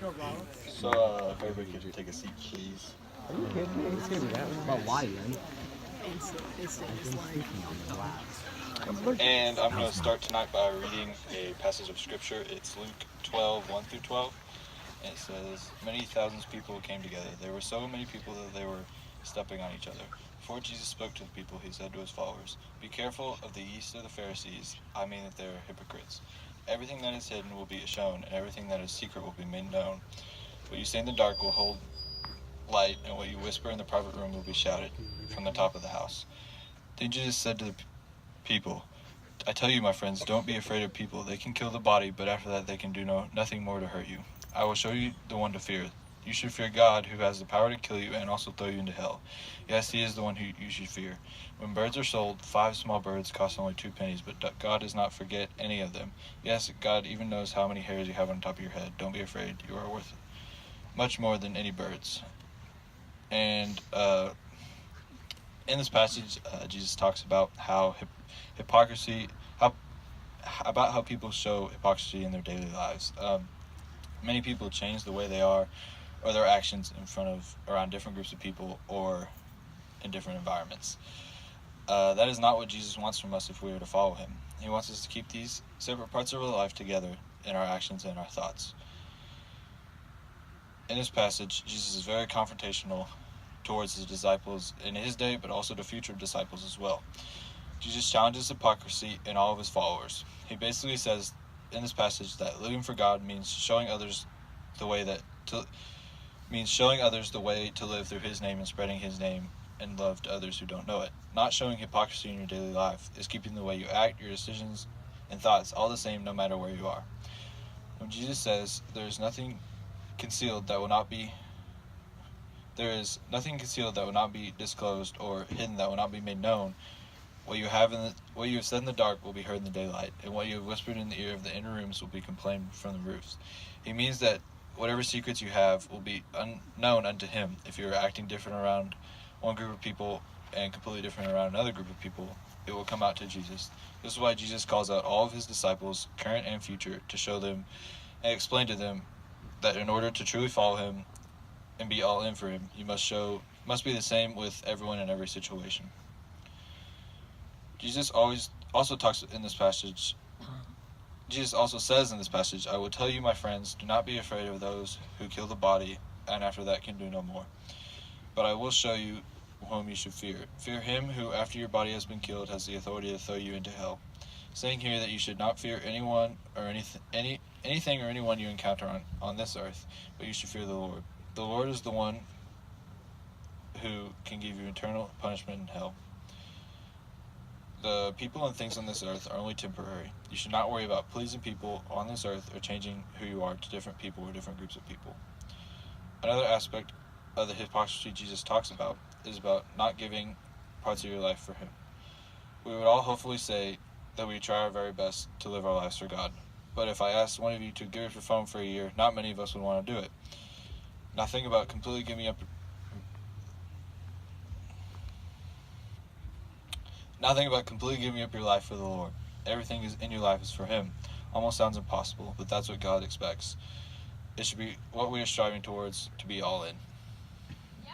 So, if everybody could take a seat, please. Are you kidding me? It's gonna be that about Rylan. And I'm going to start tonight by reading a passage of scripture. It's Luke 12, 1 through 12. And it says, many thousands of people came together. There were so many people that they were stepping on each other. Before Jesus spoke to the people, he said to his followers, be careful of the yeast of the Pharisees. I mean that they are hypocrites. Everything that is hidden will be shown, and everything that is secret will be made known. What you say in the dark will hold light, and what you whisper in the private room will be shouted from the top of the house. Then Jesus said to the people, I tell you, my friends, don't be afraid of people. They can kill the body, but after that they can do nothing more to hurt you. I will show you the one to fear. You should fear God, who has the power to kill you and also throw you into hell. Yes, he is the one who you should fear. When birds are sold, 5 small birds cost only 2 pennies, but God does not forget any of them. Yes, God even knows how many hairs you have on top of your head. Don't be afraid. You are worth much more than any birds. And in this passage, Jesus talks about how how people show hypocrisy in their daily lives. Many people change the way they are or their actions around different groups of people or in different environments. That is not what Jesus wants from us if we are to follow him. He wants us to keep these separate parts of our life together in our actions and our thoughts. In this passage, Jesus is very confrontational towards his disciples in his day, but also to future disciples as well. Jesus challenges hypocrisy in all of his followers. He basically says in this passage that living for God means showing others the way to live through his name and spreading his name and love to others who don't know it. Not showing hypocrisy in your daily life is keeping the way you act, your decisions, and thoughts all the same no matter where you are. When Jesus says there is nothing concealed that will not be disclosed or hidden that will not be made known, what you have said in the dark will be heard in the daylight, and what you have whispered in the ear of the inner rooms will be complained from the roofs. He means that whatever secrets you have will be unknown unto him. If you are acting different around one group of people and completely different around another group of people, it will come out to Jesus. This is why Jesus calls out all of his disciples, current and future, to show them and explain to them that in order to truly follow him and be all in for him, you must be the same with everyone in every situation. Jesus also says in this passage, I will tell you, my friends, do not be afraid of those who kill the body, and after that can do no more. But I will show you whom you should fear. Fear him who, after your body has been killed, has the authority to throw you into hell. Saying here that you should not fear anyone or anything or anyone you encounter on this earth, but you should fear the Lord. The Lord is the one who can give you eternal punishment in hell. The people and things on this earth are only temporary. You should not worry about pleasing people on this earth or changing who you are to different people or different groups of people. Another aspect of the hypocrisy Jesus talks about is about not giving parts of your life for him. We would all hopefully say that we try our very best to live our lives for God. But if I asked one of you to give up your phone for a year, not many of us would want to do it. Nothing about completely giving up your life for the Lord. Everything in your life is for him. Almost sounds impossible, but that's what God expects. It should be what we are striving towards, to be all in. Yeah,